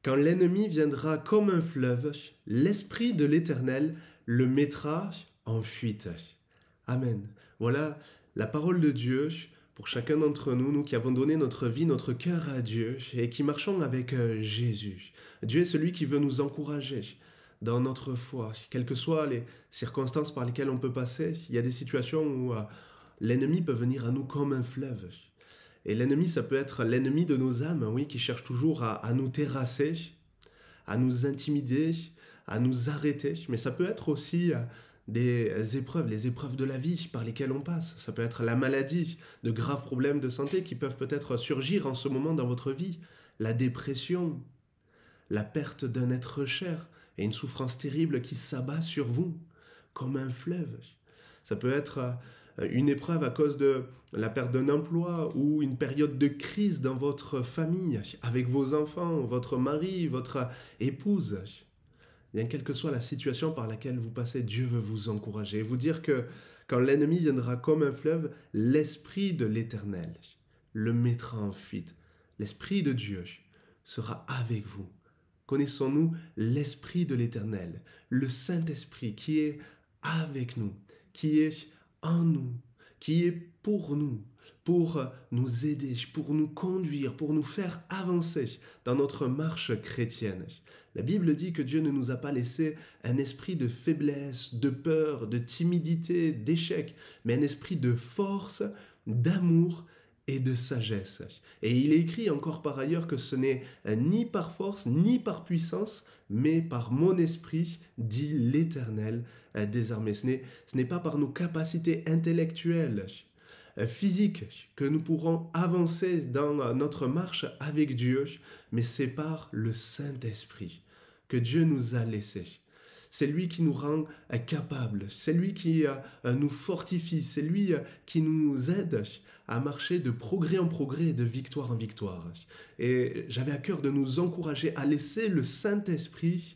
Quand l'ennemi viendra comme un fleuve, l'Esprit de l'Éternel le mettra en fuite. Amen. Voilà la parole de Dieu pour chacun d'entre nous, nous qui avons donné notre vie, notre cœur à Dieu et qui marchons avec Jésus. Dieu est celui qui veut nous encourager dans notre foi, quelles que soient les circonstances par lesquelles on peut passer. Il y a des situations où l'ennemi peut venir à nous comme un fleuve. Et l'ennemi, ça peut être l'ennemi de nos âmes, oui, qui cherche toujours à nous terrasser, à nous intimider, à nous arrêter. Mais ça peut être aussi des épreuves, les épreuves de la vie par lesquelles on passe. Ça peut être la maladie, de graves problèmes de santé qui peuvent peut-être surgir en ce moment dans votre vie. La dépression, la perte d'un être cher et une souffrance terrible qui s'abat sur vous comme un fleuve. Ça peut être une épreuve à cause de la perte d'un emploi ou une période de crise dans votre famille, avec vos enfants, votre mari, votre épouse. Bien, quelle que soit la situation par laquelle vous passez, Dieu veut vous encourager et vous dire que quand l'ennemi viendra comme un fleuve, l'Esprit de l'Éternel le mettra en fuite. L'Esprit de Dieu sera avec vous. Connaissons-nous l'Esprit de l'Éternel, le Saint-Esprit qui est avec nous, qui est en nous, qui est pour nous aider, pour nous conduire, pour nous faire avancer dans notre marche chrétienne. La Bible dit que Dieu ne nous a pas laissé un esprit de faiblesse, de peur, de timidité, d'échec, mais un esprit de force, d'amour et de sagesse. Et il est écrit encore par ailleurs que ce n'est ni par force, ni par puissance, mais par mon esprit, dit l'Éternel des armées. Ce n'est pas par nos capacités intellectuelles, physiques, que nous pourrons avancer dans notre marche avec Dieu, mais c'est par le Saint-Esprit que Dieu nous a laissé. C'est lui qui nous rend capables, c'est lui qui nous fortifie, c'est lui qui nous aide à marcher de progrès en progrès et de victoire en victoire. Et j'avais à cœur de nous encourager à laisser le Saint-Esprit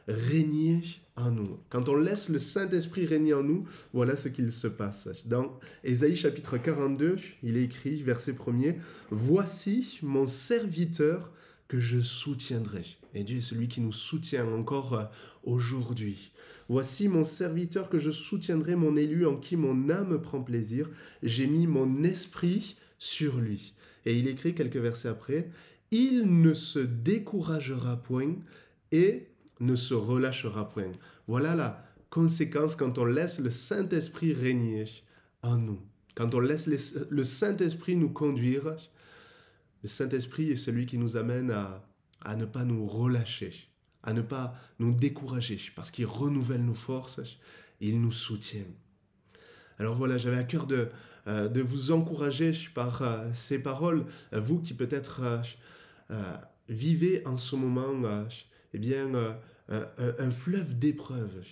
régner en nous. Quand on laisse le Saint-Esprit régner en nous, voilà ce qu'il se passe. Dans Ésaïe chapitre 42, il est écrit, verset 1er, « Voici mon serviteur que je soutiendrai. » Et Dieu est celui qui nous soutient encore aujourd'hui. « Voici mon serviteur que je soutiendrai, mon élu en qui mon âme prend plaisir. J'ai mis mon esprit sur lui. » Et il écrit quelques versets après, « Il ne se découragera point et ne se relâchera point. » Voilà la conséquence quand on laisse le Saint-Esprit régner en nous. Quand on laisse le Saint-Esprit nous conduire, le Saint-Esprit est celui qui nous amène à ne pas nous relâcher, à ne pas nous décourager, parce qu'il renouvelle nos forces, il nous soutient. Alors voilà, j'avais à cœur de vous encourager par ces paroles, vous qui peut-être vivez en ce moment un fleuve d'épreuves,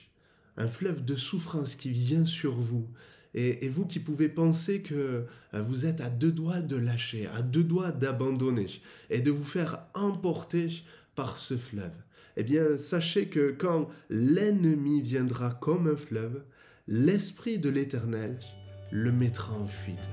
un fleuve de souffrance qui vient sur vous. Et vous qui pouvez penser que vous êtes à deux doigts de lâcher, à deux doigts d'abandonner et de vous faire emporter par ce fleuve, eh bien, sachez que quand l'ennemi viendra comme un fleuve, l'Esprit de l'Éternel le mettra en fuite.